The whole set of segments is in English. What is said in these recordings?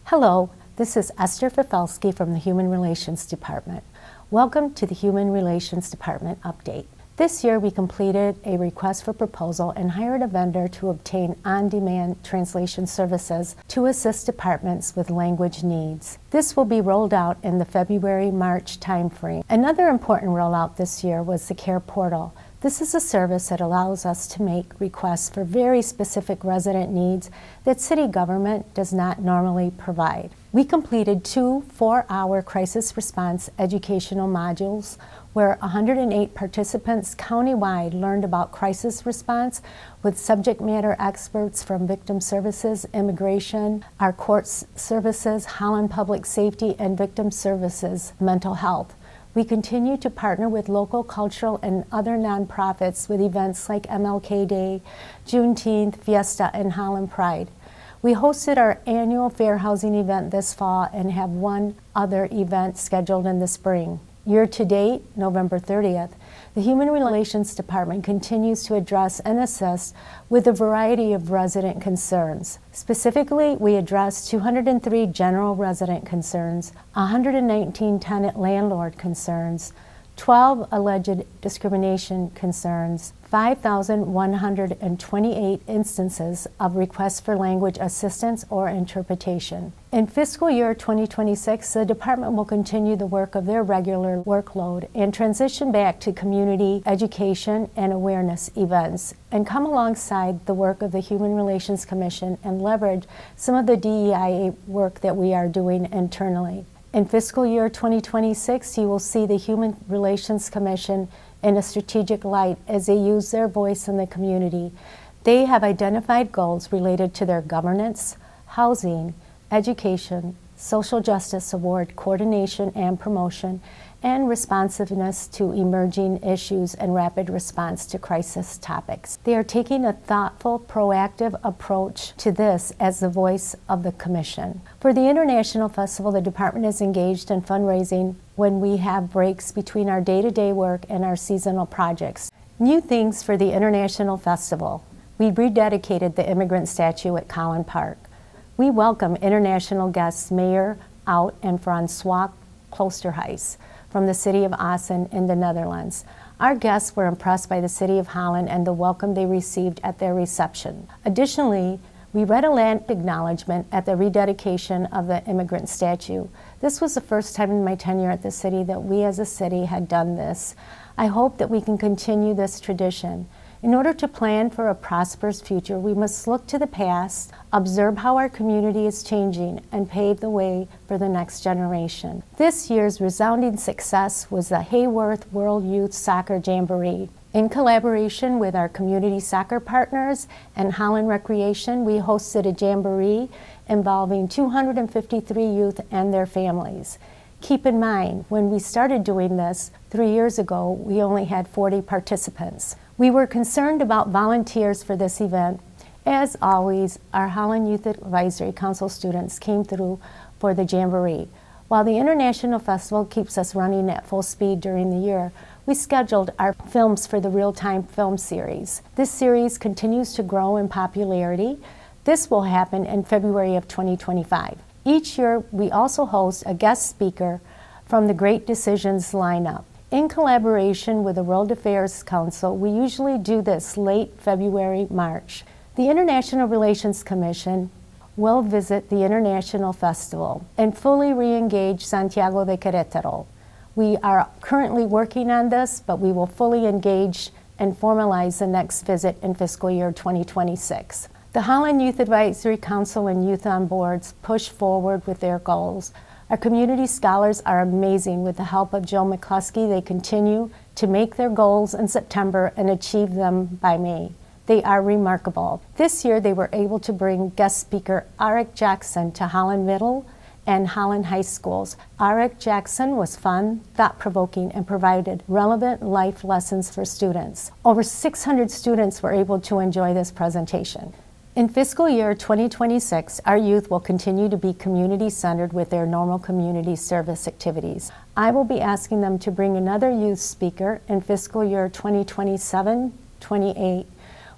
Hello, this is Esther Fifelski from the Human Relations Department. Welcome to the Human Relations Department update. This year we completed a request for proposal and hired a vendor to obtain on-demand translation services to assist departments with language needs. This will be rolled out in the February-March timeframe. Another important rollout this year was the Care Portal. This is a service that allows us to make requests for very specific resident needs that city government does not normally provide. We completed 2 4-hour crisis response educational modules where 108 participants countywide learned about crisis response with subject matter experts from Victim Services, Immigration, our courts services, Holland Public Safety, and Victim Services, Mental Health. We continue to partner with local cultural and other nonprofits with events like MLK Day, Juneteenth, Fiesta, and Holland Pride. We hosted our annual fair housing event this fall and have one other event scheduled in the spring. Year to date, November 30th, the Human Relations Department continues to address and assist with a variety of resident concerns. Specifically, we addressed 203 general resident concerns, 119 tenant landlord concerns, 12 alleged discrimination concerns, 5,128 instances of requests for language assistance or interpretation. In fiscal year 2026, the department will continue the work of their regular workload and transition back to community education and awareness events and come alongside the work of the Human Relations Commission and leverage some of the DEIA work that we are doing internally. In fiscal year 2026, you will see the Human Relations Commission in a strategic light as they use their voice in the community. They have identified goals related to their governance, housing, education, social justice award coordination and promotion, and responsiveness to emerging issues and rapid response to crisis topics. They are taking a thoughtful, proactive approach to this as the voice of the Commission. For the International Festival, the department is engaged in fundraising when we have breaks between our day-to-day work and our seasonal projects. New things for the International Festival. We rededicated the immigrant statue at Collin Park. We welcome international guests Mayor Oud and Francois Kloosterhuis from the city of Assen in the Netherlands. Our guests were impressed by the city of Holland and the welcome they received at their reception. Additionally, we read a land acknowledgement at the rededication of the immigrant statue. This was the first time in my tenure at the city that we as a city had done this. I hope that we can continue this tradition. In order to plan for a prosperous future, we must look to the past, observe how our community is changing, and pave the way for the next generation. This year's resounding success was the Hayworth World Youth Soccer Jamboree. In collaboration with our community soccer partners and Holland Recreation, we hosted a jamboree involving 253 youth and their families. Keep in mind, when we started doing this 3 years ago, we only had 40 participants. We were concerned about volunteers for this event. As always, our Holland Youth Advisory Council students came through for the Jamboree. While the International Festival keeps us running at full speed during the year, we scheduled our films for the real-time film series. This series continues to grow in popularity. This will happen in February of 2025. Each year, we also host a guest speaker from the Great Decisions lineup. In collaboration with the World Affairs Council, we usually do this late February, March. The International Relations Commission will visit the International Festival and fully re-engage Santiago de Querétaro. We are currently working on this, but we will fully engage and formalize the next visit in fiscal year 2026. The Holland Youth Advisory Council and Youth on Boards push forward with their goals. Our community scholars are amazing. With the help of Joe McCluskey, they continue to make their goals in September and achieve them by May. They are remarkable. This year, they were able to bring guest speaker Arik Jackson to Holland Middle and Holland High Schools. Arik Jackson was fun, thought-provoking, and provided relevant life lessons for students. Over 600 students were able to enjoy this presentation. In fiscal year 2026, our youth will continue to be community-centered with their normal community service activities. I will be asking them to bring another youth speaker in fiscal year 2027-28.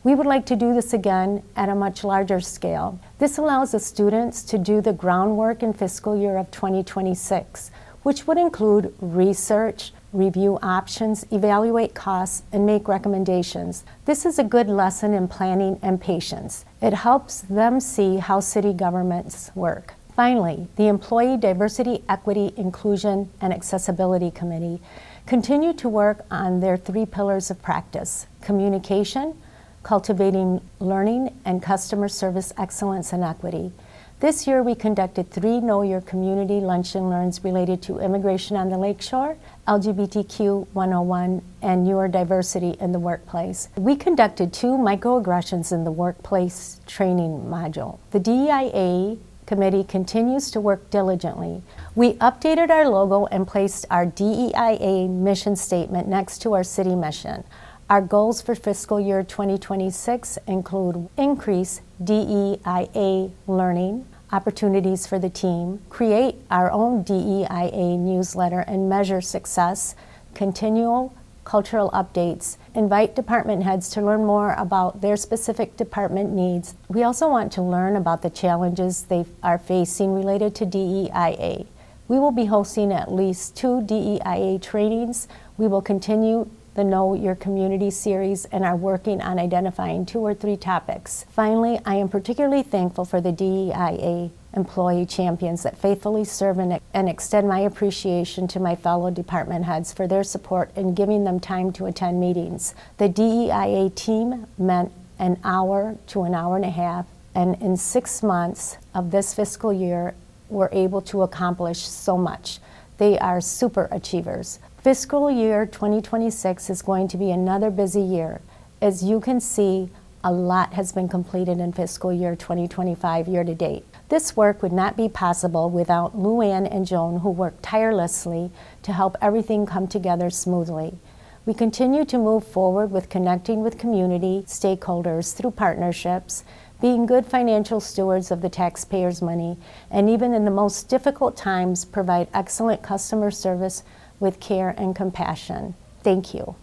We would like to do this again at a much larger scale. This allows the students to do the groundwork in fiscal year of 2026, which would include research, review options, evaluate costs, and make recommendations. This is a good lesson in planning and patience. It helps them see how city governments work. Finally, the Employee Diversity, Equity, Inclusion, and Accessibility Committee continue to work on their 3 pillars of practice: communication, cultivating learning, and customer service excellence and equity. This year we conducted 3 Know Your Community Lunch and Learns related to immigration on the Lakeshore, LGBTQ 101, and neurodiversity in the workplace. We conducted 2 microaggressions in the workplace training module. The DEIA committee continues to work diligently. We updated our logo and placed our DEIA mission statement next to our city mission. Our goals for fiscal year 2026 include increase DEIA learning, opportunities for the team, create our own DEIA newsletter and measure success, continual cultural updates, invite department heads to learn more about their specific department needs. We also want to learn about the challenges they are facing related to DEIA. We will be hosting at least 2 DEIA trainings. We will continue the Know Your Community series and are working on identifying 2 or 3 topics. Finally, I am particularly thankful for the DEIA employee champions that faithfully serve and extend my appreciation to my fellow department heads for their support in giving them time to attend meetings. The DEIA team met an hour to an hour and a half, and in 6 months of this fiscal year, were able to accomplish so much. They are super achievers. Fiscal year 2026 is going to be another busy year. As you can see, a lot has been completed in fiscal year 2025 year to date. This work would not be possible without Luann and Joan, who worked tirelessly to help everything come together smoothly. We continue to move forward with connecting with community stakeholders through partnerships, being good financial stewards of the taxpayers' money, and even in the most difficult times, provide excellent customer service with care and compassion. Thank you.